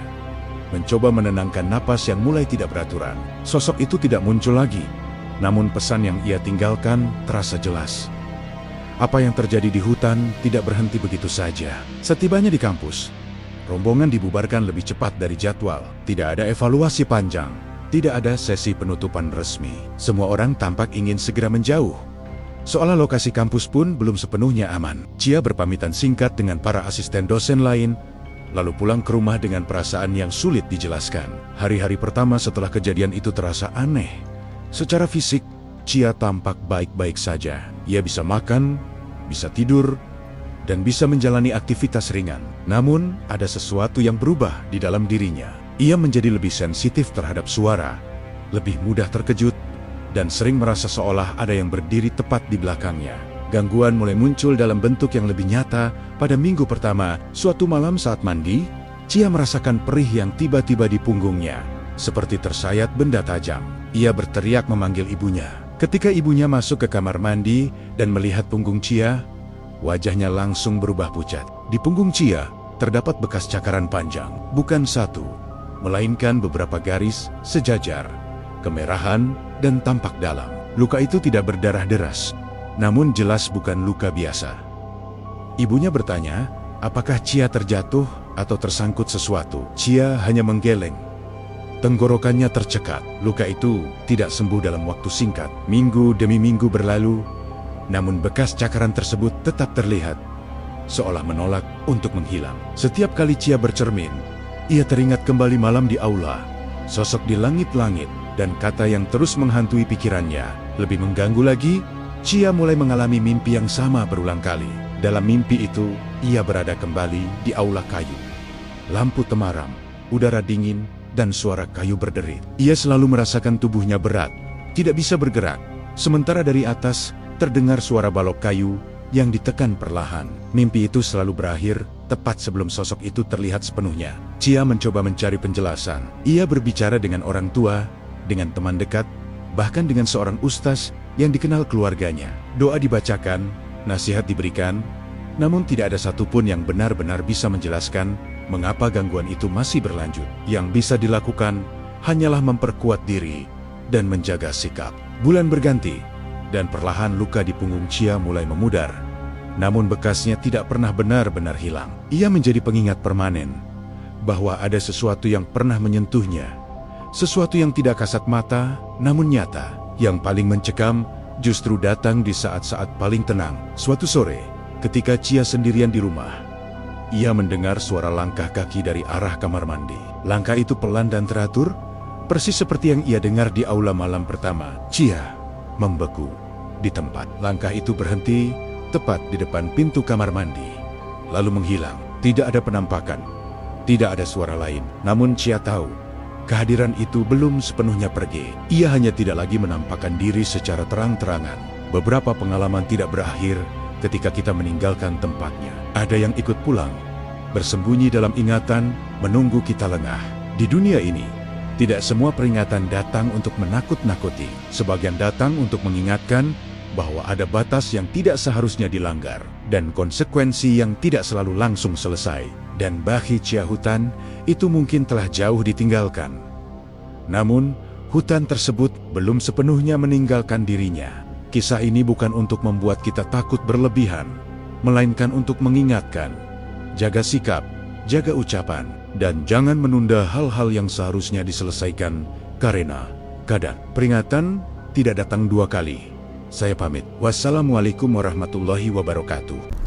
mencoba menenangkan napas yang mulai tidak beraturan. Sosok itu tidak muncul lagi, namun pesan yang ia tinggalkan terasa jelas. Apa yang terjadi di hutan tidak berhenti begitu saja. Setibanya di kampus, rombongan dibubarkan lebih cepat dari jadwal. Tidak ada evaluasi panjang, tidak ada sesi penutupan resmi. Semua orang tampak ingin segera menjauh, seolah lokasi kampus pun belum sepenuhnya aman. Chia berpamitan singkat dengan para asisten dosen lain, lalu pulang ke rumah dengan perasaan yang sulit dijelaskan. Hari-hari pertama setelah kejadian itu terasa aneh. Secara fisik, Chia tampak baik-baik saja. Ia bisa makan, bisa tidur, dan bisa menjalani aktivitas ringan. Namun, ada sesuatu yang berubah di dalam dirinya. Ia menjadi lebih sensitif terhadap suara, lebih mudah terkejut, dan sering merasa seolah ada yang berdiri tepat di belakangnya. Gangguan mulai muncul dalam bentuk yang lebih nyata. Pada minggu pertama, suatu malam saat mandi, Chia merasakan perih yang tiba-tiba di punggungnya, seperti tersayat benda tajam. Ia berteriak memanggil ibunya. Ketika ibunya masuk ke kamar mandi dan melihat punggung Chia, wajahnya langsung berubah pucat. Di punggung Chia terdapat bekas cakaran panjang, bukan satu, melainkan beberapa garis sejajar, kemerahan, dan tampak dalam. Luka itu tidak berdarah deras, namun jelas bukan luka biasa. Ibunya bertanya, apakah Chia terjatuh atau tersangkut sesuatu? Chia hanya menggeleng. Tenggorokannya tercekat. Luka itu tidak sembuh dalam waktu singkat. Minggu demi minggu berlalu, namun bekas cakaran tersebut tetap terlihat, seolah menolak untuk menghilang. Setiap kali Chia bercermin, ia teringat kembali malam di aula, sosok di langit-langit, dan kata yang terus menghantui pikirannya. Lebih mengganggu lagi, Chia mulai mengalami mimpi yang sama berulang kali. Dalam mimpi itu, ia berada kembali di aula kayu. Lampu temaram, udara dingin, dan suara kayu berderit. Ia selalu merasakan tubuhnya berat, tidak bisa bergerak. Sementara dari atas, terdengar suara balok kayu yang ditekan perlahan. Mimpi itu selalu berakhir tepat sebelum sosok itu terlihat sepenuhnya. Chia mencoba mencari penjelasan. Ia berbicara dengan orang tua, dengan teman dekat, bahkan dengan seorang ustaz yang dikenal keluarganya. Doa dibacakan, nasihat diberikan, namun tidak ada satupun yang benar-benar bisa menjelaskan mengapa gangguan itu masih berlanjut. Yang bisa dilakukan hanyalah memperkuat diri dan menjaga sikap. Bulan berganti, dan perlahan luka di punggung Chia mulai memudar. Namun bekasnya tidak pernah benar-benar hilang. Ia menjadi pengingat permanen bahwa ada sesuatu yang pernah menyentuhnya. Sesuatu yang tidak kasat mata, namun nyata. Yang paling mencekam justru datang di saat-saat paling tenang. Suatu sore, ketika Chia sendirian di rumah, ia mendengar suara langkah kaki dari arah kamar mandi. Langkah itu pelan dan teratur, persis seperti yang ia dengar di aula malam pertama. Chia membeku di tempat. Langkah itu berhenti tepat di depan pintu kamar mandi, lalu menghilang. Tidak ada penampakan, tidak ada suara lain. Namun Chia tahu, kehadiran itu belum sepenuhnya pergi. Ia hanya tidak lagi menampakkan diri secara terang-terangan. Beberapa pengalaman tidak berakhir ketika kita meninggalkan tempatnya. Ada yang ikut pulang, bersembunyi dalam ingatan, menunggu kita lengah. Di dunia ini, tidak semua peringatan datang untuk menakut-nakuti. Sebagian datang untuk mengingatkan bahwa ada batas yang tidak seharusnya dilanggar, dan konsekuensi yang tidak selalu langsung selesai. Dan bagi Chia, hutan itu mungkin telah jauh ditinggalkan. Namun, hutan tersebut belum sepenuhnya meninggalkan dirinya. Kisah ini bukan untuk membuat kita takut berlebihan, melainkan untuk mengingatkan, jaga sikap, jaga ucapan, dan jangan menunda hal-hal yang seharusnya diselesaikan karena kadang peringatan tidak datang dua kali. Saya pamit. Wassalamualaikum warahmatullahi wabarakatuh.